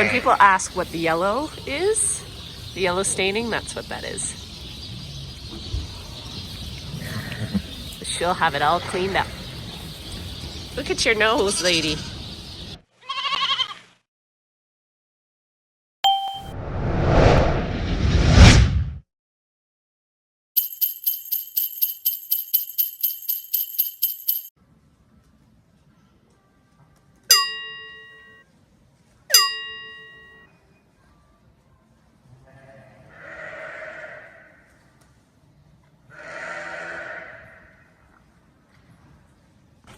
When people ask what the yellow is, the yellow staining, that's what that is. She'll have it all cleaned up. Look at your nose, lady.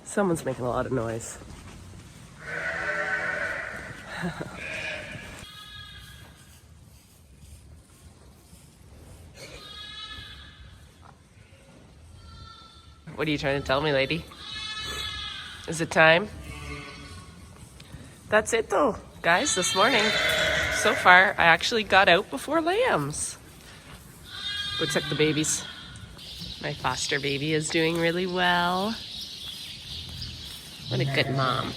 Someone's making a lot of noise. What are you trying to tell me, lady? Is it time? That's it though, guys, this morning. So far, I actually got out before lambs. Go check the babies. My foster baby is doing really well. What a good mom.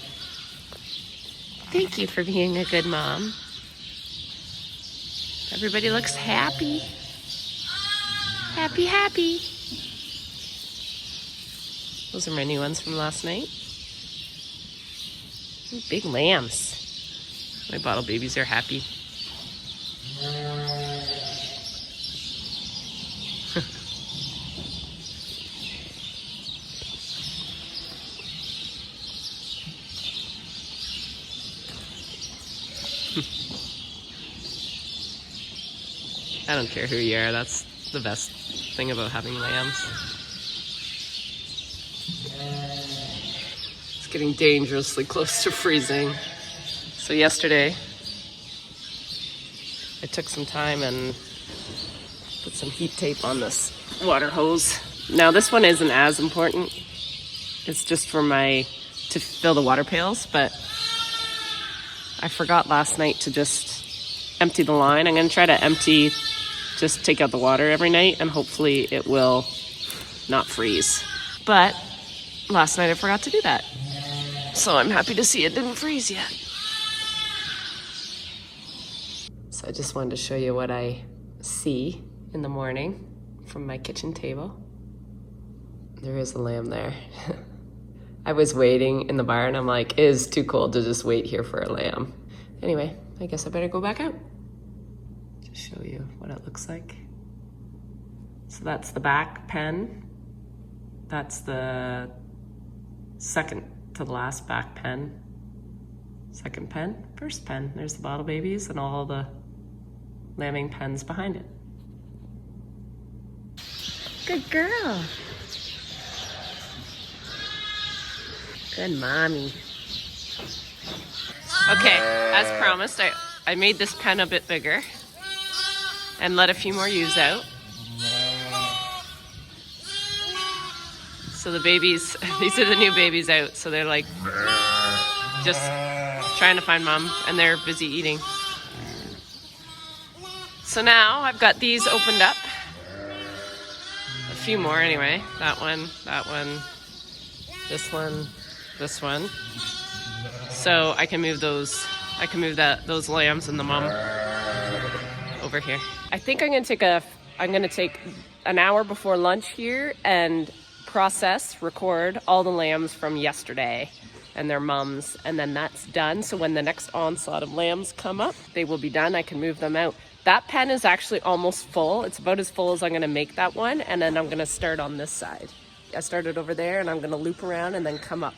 Thank you for being a good mom. Everybody looks happy. Happy, happy. Those are my new ones from last night. Ooh, big lambs. My bottle babies are happy. I don't care who you are, that's the best thing about having lambs. It's getting dangerously close to freezing. So yesterday, I took some time and put some heat tape on this water hose. Now this one isn't as important. It's just for to fill the water pails, but I forgot last night to just empty the line. I'm gonna try to just take out the water every night and hopefully it will not freeze. But last night I forgot to do that. So I'm happy to see it didn't freeze yet. So I just wanted to show you what I see in the morning from my kitchen table. There is a lamb there. I was waiting in the barn. I'm like, it is too cold to just wait here for a lamb. Anyway, I guess I better go back out to show you what it looks like. So that's the back pen. That's the second to the last back pen. Second pen, first pen. There's the bottle babies and all the lambing pens behind it. Good girl. Good mommy. Okay, as promised, I made this pen a bit bigger and let a few more ewes out. So the babies, these are the new babies out, so they're like just trying to find mom and they're busy eating. So now I've got these opened up. A few more anyway. That one, this one, this one. So I can move those, those lambs and the mom over here. I think I'm gonna take an hour before lunch here and record all the lambs from yesterday and their mums, and then that's done. So when the next onslaught of lambs come up, they will be done. I can move them out. That pen is actually almost full. It's about as full as I'm gonna make that one, and then I'm gonna start on this side. I started over there and I'm gonna loop around and then come up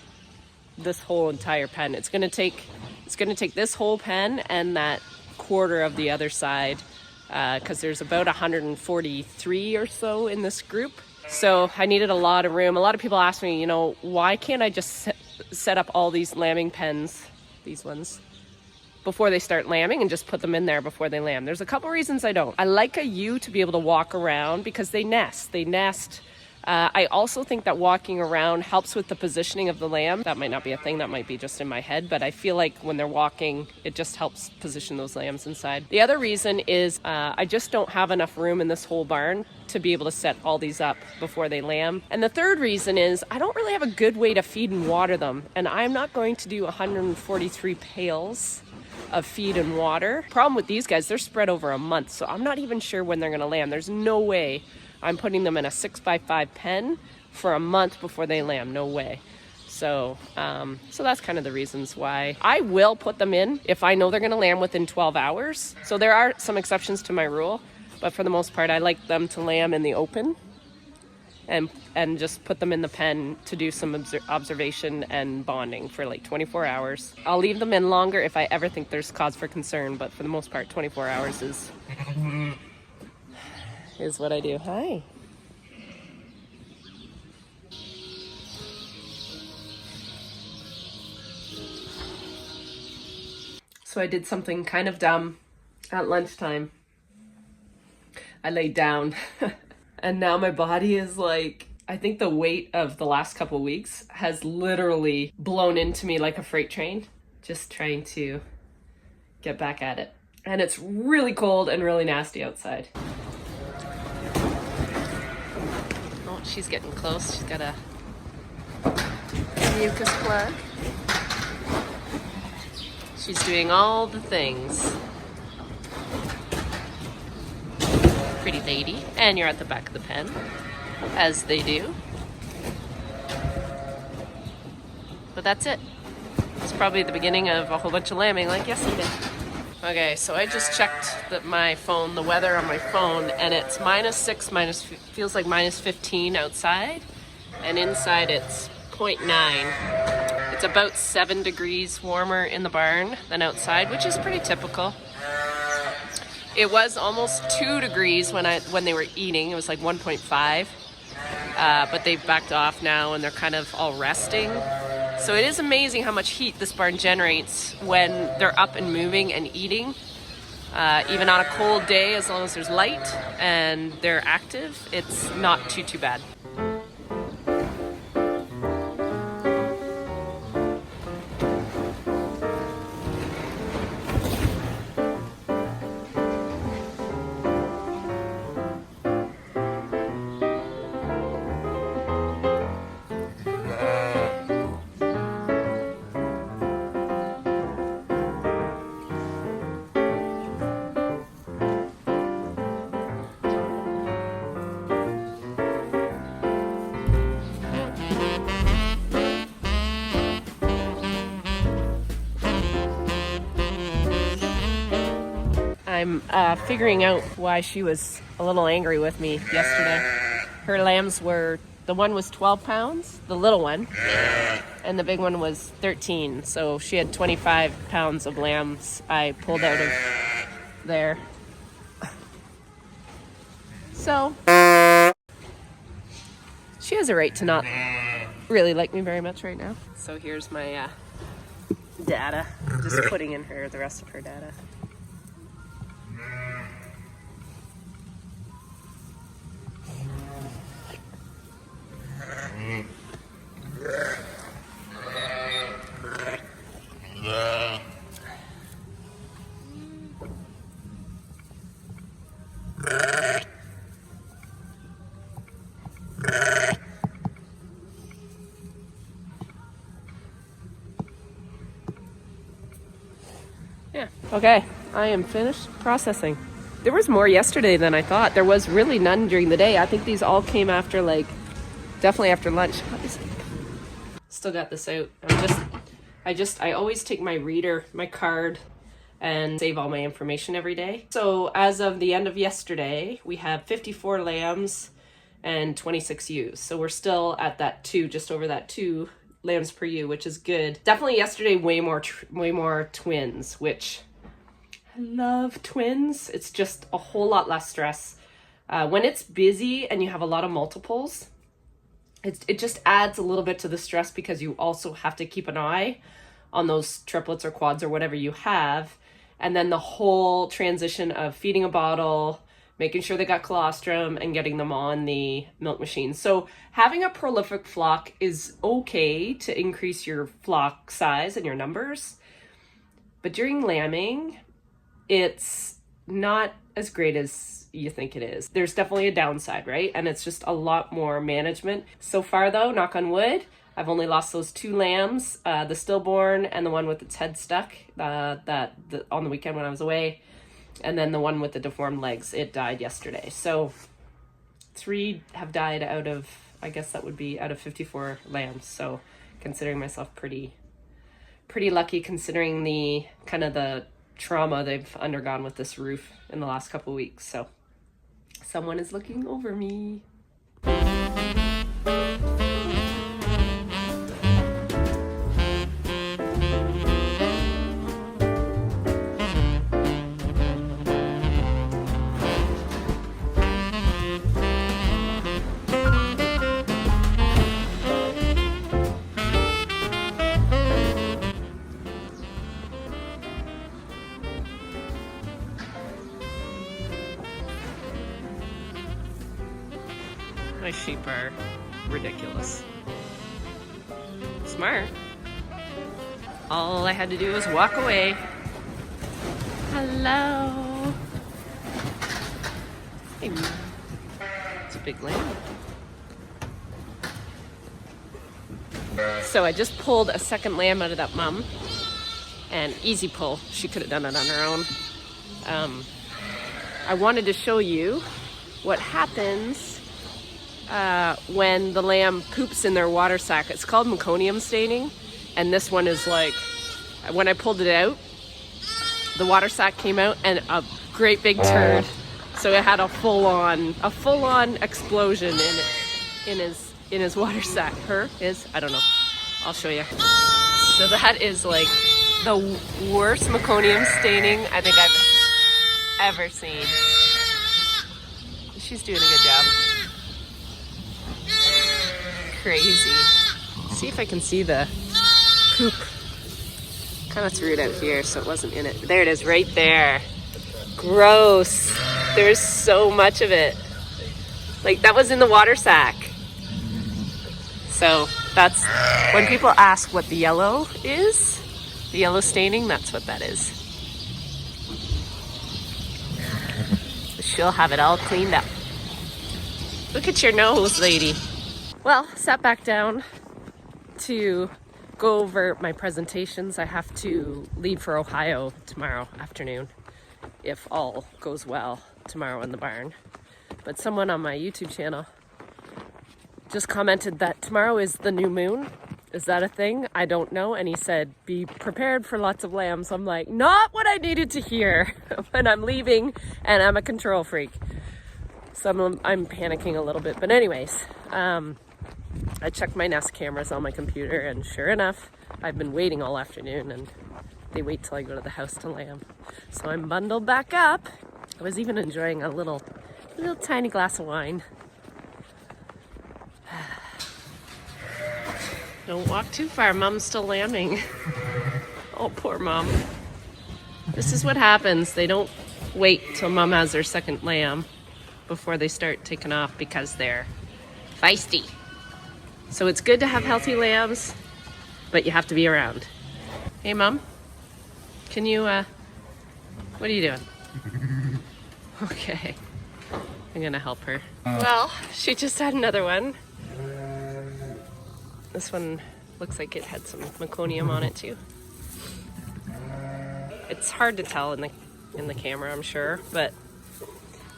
this whole entire pen. It's gonna take this whole pen and that quarter of the other side, because there's about 143 or so in this group. So I needed a lot of room. A lot of people ask me, why can't I just set up all these lambing pens, these ones, before they start lambing and just put them in there before they lamb? There's a couple reasons I don't. I like a ewe to be able to walk around because they nest. I also think that walking around helps with the positioning of the lamb. That might not be a thing, that might be just in my head, but I feel like when they're walking, it just helps position those lambs inside. The other reason is I just don't have enough room in this whole barn to be able to set all these up before they lamb. And the third reason is I don't really have a good way to feed and water them. And I'm not going to do 143 pails of feed and water. Problem with these guys, they're spread over a month, so I'm not even sure when they're gonna lamb. There's no way I'm putting them in a 6x5 pen for a month before they lamb, no way. So that's kind of the reasons why. I will put them in if I know they're gonna lamb within 12 hours. So there are some exceptions to my rule, but for the most part, I like them to lamb in the open and just put them in the pen to do some observation and bonding for like 24 hours. I'll leave them in longer if I ever think there's cause for concern, but for the most part, 24 hours is what I do. Hi. So I did something kind of dumb at lunchtime. I laid down and now my body is like, I think the weight of the last couple weeks has literally blown into me like a freight train, just trying to get back at it. And it's really cold and really nasty outside. Oh, she's getting close. She's got a mucus plug. She's doing all the things. Pretty lady. And you're at the back of the pen, as they do. But that's it. It's probably the beginning of a whole bunch of lambing like yesterday. Okay, so I just checked my phone, the weather on my phone, and it's -6, feels like -15 outside, and inside it's 0.9. It's about 7 degrees warmer in the barn than outside, which is pretty typical. It was almost 2 degrees when they were eating. It was like 1.5, but they've backed off now and they're kind of all resting. So it is amazing how much heat this barn generates when they're up and moving and eating. Even on a cold day, as long as there's light and they're active, it's not too bad. I'm figuring out why she was a little angry with me yesterday. Her lambs the one was 12 pounds, the little one, and the big one was 13. So she had 25 pounds of lambs I pulled out of there. So she has a right to not really like me very much right now. So here's my data, just putting in the rest of her data. Yeah. Okay, I am finished processing. There was more yesterday than I thought. There was really none during the day. I think these all came after definitely after lunch. What is it? Still got this out. I always take my reader, my card, and save all my information every day. So as of the end of yesterday, we have 54 lambs and 26 ewes. So we're still at that 2, just over that 2 lambs per ewe, which is good. Definitely yesterday, way more twins, which I love twins. It's just a whole lot less stress. When it's busy and you have a lot of multiples, it just adds a little bit to the stress because you also have to keep an eye on those triplets or quads or whatever you have. And then the whole transition of feeding a bottle, making sure they got colostrum, and getting them on the milk machine. So having a prolific flock is okay to increase your flock size and your numbers. But during lambing, it's not as great as you think it is. There's definitely a downside, right? And it's just a lot more management. So far though, knock on wood, I've only lost those 2 lambs, the stillborn and the one with its head stuck on the weekend when I was away. And then the one with the deformed legs, it died yesterday. So 3 have died out of, I guess that would be out of 54 lambs. So considering myself pretty lucky considering the kind of the trauma they've undergone with this roof in the last couple weeks. So someone is looking over me. My sheep are ridiculous. Smart. All I had to do was walk away. Hello. Hey, it's a big lamb. So I just pulled a second lamb out of that mum, and easy pull. She could have done it on her own. I wanted to show you what happens when the lamb poops in their water sac. It's called meconium staining, and this one is like, when I pulled it out, the water sac came out and a great big turd. So it had a full-on explosion in his water sac. I don't know. I'll show you. So that is like the worst meconium staining I think I've ever seen. She's doing a good job. Crazy. See if I can see the poop. Kind of threw it out here so it wasn't in it. There it is, right there. Gross. There's so much of it. Like, that was in the water sac. So that's when people ask what the yellow is, the yellow staining, that's what that is. She'll have it all cleaned up. Look at your nose, lady. Well, sat back down to go over my presentations. I have to leave for Ohio tomorrow afternoon, if all goes well tomorrow in the barn. But someone on my YouTube channel just commented that tomorrow is the new moon. Is that a thing? I don't know. And he said, be prepared for lots of lambs. I'm like, not what I needed to hear when I'm leaving and I'm a control freak. So I'm panicking a little bit. But anyways, I checked my Nest cameras on my computer, and sure enough, I've been waiting all afternoon, and they wait till I go to the house to lamb. So I'm bundled back up. I was even enjoying a little tiny glass of wine. Don't walk too far, Mom's still lambing. Oh, poor Mom. This is what happens. They don't wait till Mom has their second lamb before they start taking off because they're feisty. So it's good to have healthy lambs, but you have to be around. Hey, Mom, can you, what are you doing? Okay, I'm gonna help her. Well, she just had another one. This one looks like it had some meconium on it too. It's hard to tell in the camera, I'm sure, but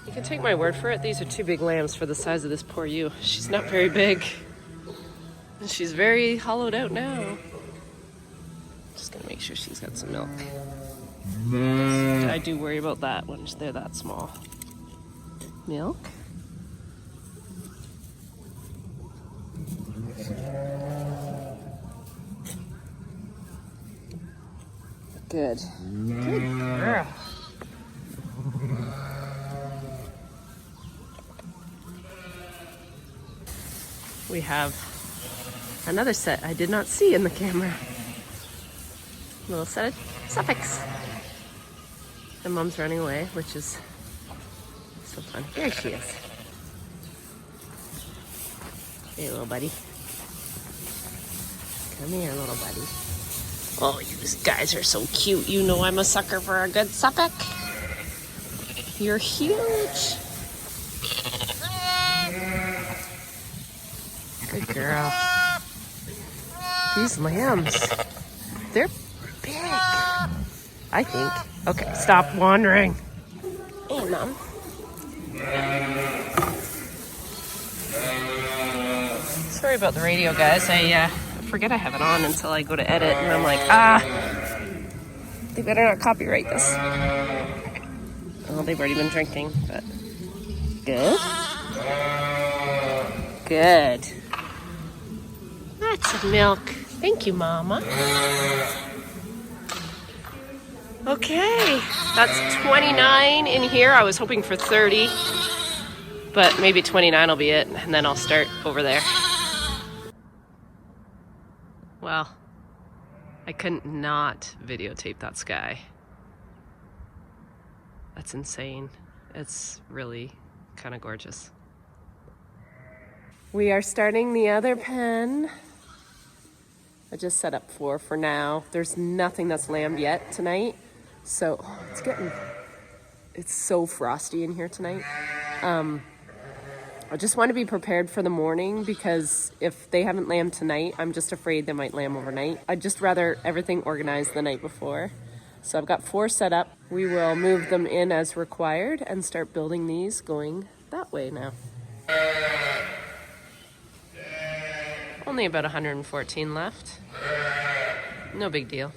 you can take my word for it. These are 2 big lambs for the size of this poor ewe. She's not very big. And she's very hollowed out now. Just gonna make sure she's got some milk. I do worry about that when they're that small. Milk? Good. Good girl. We have another set I did not see in the camera. A little set of Suffolks. And Mom's running away, which is so fun. There she is. Hey, little buddy. Come here, little buddy. Oh, you guys are so cute. You know I'm a sucker for a good Suffolk. You're huge. Good girl. These lambs, they're big, I think. Okay, stop wandering. Hey, Mom. Sorry about the radio, guys. I forget I have it on until I go to edit, and I'm like, they better not copyright this. Well, they've already been drinking, but good. Good. Lots of milk. Thank you, Mama. Okay, that's 29 in here. I was hoping for 30, but maybe 29 will be it, and then I'll start over there. Well, I couldn't not videotape that sky. That's insane. It's really kind of gorgeous. We are starting the other pen. I just set up 4 for now. There's nothing that's lambed yet tonight. So it's so frosty in here tonight. I just want to be prepared for the morning, because if they haven't lambed tonight, I'm just afraid they might lamb overnight. I'd just rather everything organized the night before. So I've got 4 set up. We will move them in as required and start building these going that way now. Only about 114 left. No big deal.